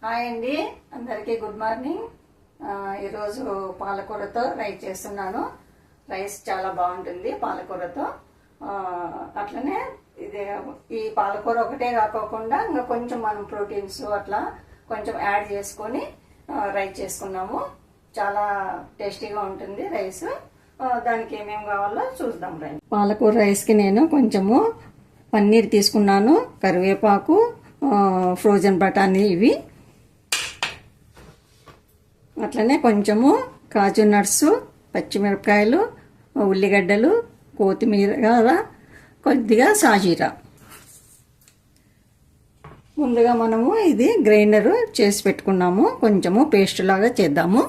Hi అండి, అందరికీ good morning. ఈరోజు పాలకూరతో రైస్ చేస్తున్నాను. రైస్ చాలా బాగుంటుంది పాలకూరతో. అట్లనే ఈ పాలకూర ఒకటే కాకోకుండా ఇంకా కొంచెం మనం ప్రోటీన్స్ అట్లా కొంచెం యాడ్ చేసుకొని రైస్ చేసుకున్నాము. చాలా టేస్టీగా ఉంటుంది రైస్. దానికి ఏమేమి కావాలో చూద్దాం. రైస్ పాలకూర రైస్కి నేను కొంచెము పన్నీర్ తీసుకున్నాను, కరివేపాకు, ఫ్రోజన్ బఠానీ ఇవి, అట్లనే కొంచెము కాజు నట్స్, పచ్చిమిరపకాయలు, ఉల్లిగడ్డలు, కొత్తిమీర, కొద్దిగా సాజీరా. ముందుగా మనము ఇది గ్రైండర్ చేసి పెట్టుకున్నాము. కొంచెము పేస్ట్ లాగా చేద్దాము.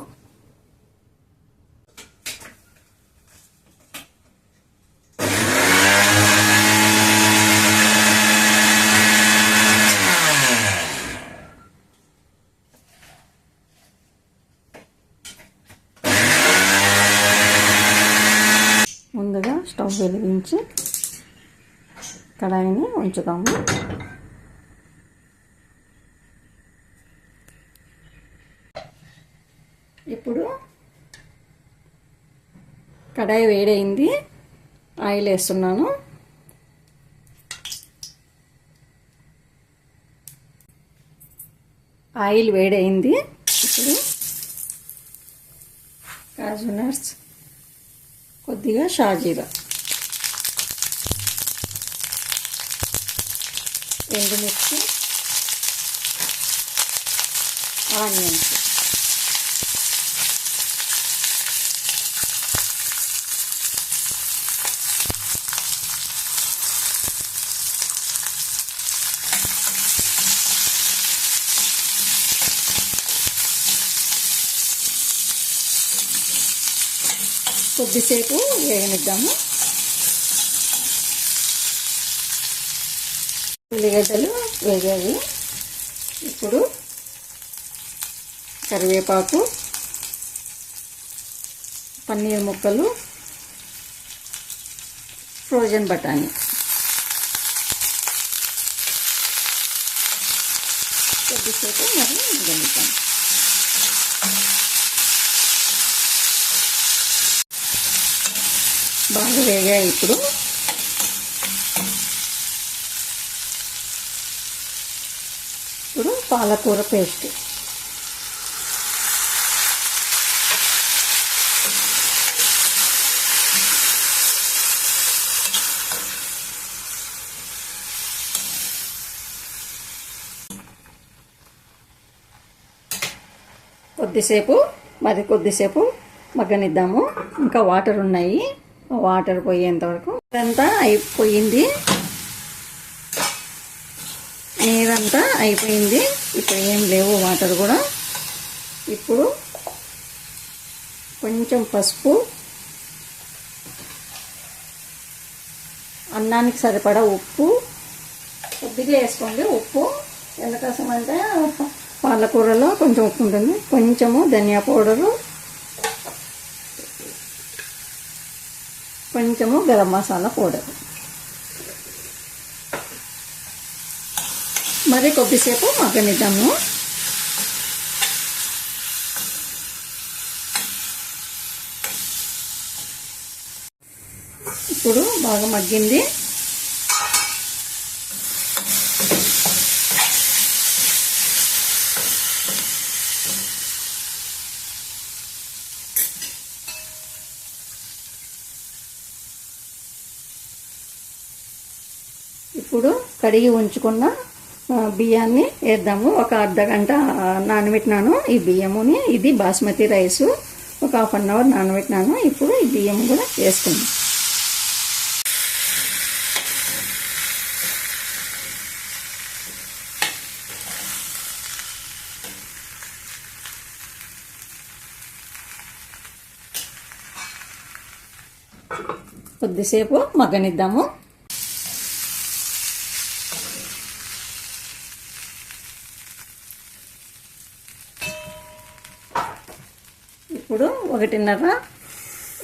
ముందుగా స్టవ్ వెలిగించి కడాయిని ఉంచుతాము. ఇప్పుడు కడాయి వేడైంది, ఆయిల్ వేస్తున్నాను. ఆయిల్ వేడైంది. ఇప్పుడు కాజు నట్స్, కొద్దిగా షాజీరా, ఎండుమిర్చి, ఆనియన్స్, కొద్దిసేపు వేగనిద్దాము. ఉల్లిగడ్డలు వేగాయి. ఇప్పుడు కరివేపాకు, పన్నీర్ ముక్కలు, ఫ్రోజన్ బఠానీ, కొద్దిసేపు మరి వేగనిద్దాం. బాగా వేగాయి. ఇప్పుడు పాలకూర పేస్ట్, కొద్దిసేపు మగ్గనిద్దాము. ఇంకా వాటర్ ఉన్నాయి, వాటర్ పోయేంత వరకు. ఇదంతా అయిపోయింది, నీరంతా అయిపోయింది. ఇప్పుడు ఏం లేవు వాటర్ కూడా. ఇప్పుడు కొంచెం పసుపు, అన్నానికి సరిపడా ఉప్పు కొద్దిగా వేసుకోండి. ఉప్పు ఎందుకోసం అంటే పాలకూరలో కొంచెం ఉప్పు ఉంటుంది. కొంచెము ధనియా పౌడరు, కొంచెము గరం మసాలా పౌడర్. మరి కొద్దిసేపు మగ్గనిద్దాము. ఇప్పుడు బాగా మగ్గింది. ఇప్పుడు కడిగి ఉంచుకున్న బియ్యాన్ని వేద్దాము. ఒక అర్ధగంట నానబెట్టినాను ఈ బియ్యముని. ఇది బాస్మతి రైసు, ఒక హాఫ్ అన్ అవర్ నానబెట్టినాను. ఇప్పుడు ఈ బియ్యం కూడా వేసుకుందాం. కొద్దిసేపు మగ్గనిద్దాము. ఇప్పుడు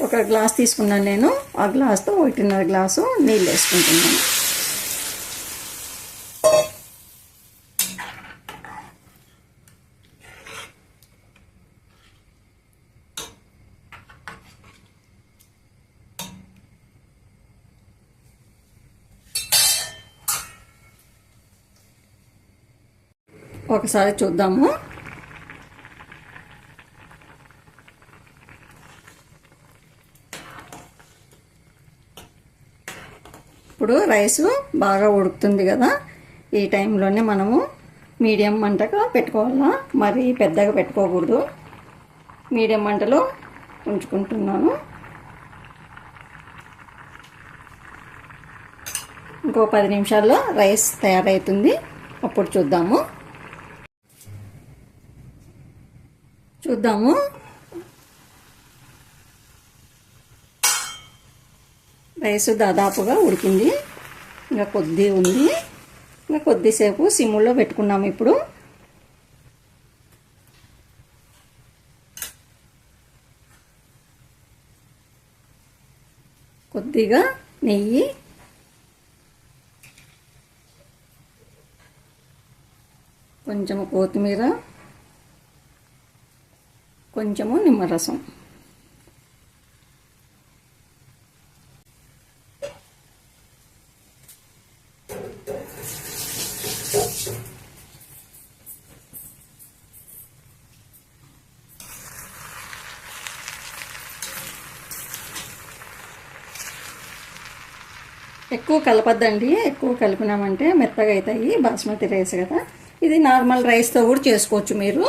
ఒక గ్లాస్ తీసుకున్నాను నేను. ఆ గ్లాస్తో 1.5 గ్లాసు నీళ్ళు వేసుకుంటున్నాను. ఒకసారి చూద్దాము. ఇప్పుడు రైసు బాగా ఉడుకుతుంది కదా, ఈ టైంలోనే మనము మీడియం మంటగా పెట్టుకోవాలా, మరి పెద్దగా పెట్టుకోకూడదు. మీడియం మంటలో ఉంచుకుంటున్నాను. ఇంకో 10 నిమిషాల్లో రైస్ తయారవుతుంది. అప్పుడు చూద్దాము. రైస్ దాదాపుగా ఉడికింది. ఇంకా కొద్ది ఉంది. ఇంకా కొద్దిసేపు సిమ్లో పెట్టుకున్నాము. ఇప్పుడు కొద్దిగా నెయ్యి, కొంచెము కొత్తిమీర, కొంచెము నిమ్మరసం, ఎక్కువ కలపద్దండి. ఎక్కువ కలిపినామంటే మెత్తగా అవుతాయి. బాస్మతి రైస్ కదా, ఇది నార్మల్ రైస్తో కూడా చేసుకోవచ్చు మీరు.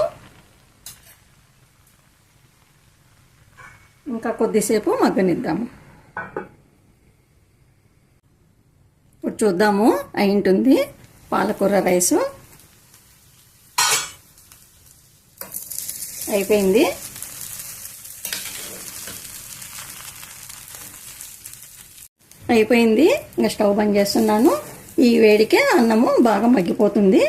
ఇంకా కొద్దిసేపు మగ్గనిద్దాము. ఇప్పుడు చూద్దాము, అయి ఉంటుంది పాలకూర రైసు. అయిపోయింది. ఇంకా స్టవ్ బంద్ చేస్తున్నాను. ఈ వేడికే అన్నము బాగా మగ్గిపోతుంది.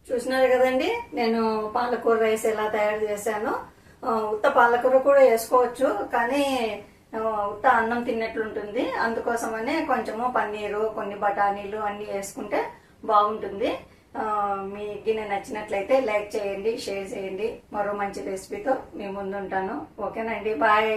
చూసినారు కదండి, నేను పాలకూర రైస్ ఎలా తయారు చేశాను. ఉత్త పాలకూర కూడా వేసుకోవచ్చు, కానీ ఉత్త అన్నం తిన్నట్లుంటుంది. అందుకోసమనే కొంచెము పన్నీరు, కొన్ని బఠానీలు అన్నీ వేసుకుంటే బాగుంటుంది. మీకు నచ్చినట్లయితే లైక్ చేయండి, షేర్ చేయండి. మరో మంచి రెసిపీతో మీ ముందుంటాను. ఓకేనండి, బాయ్.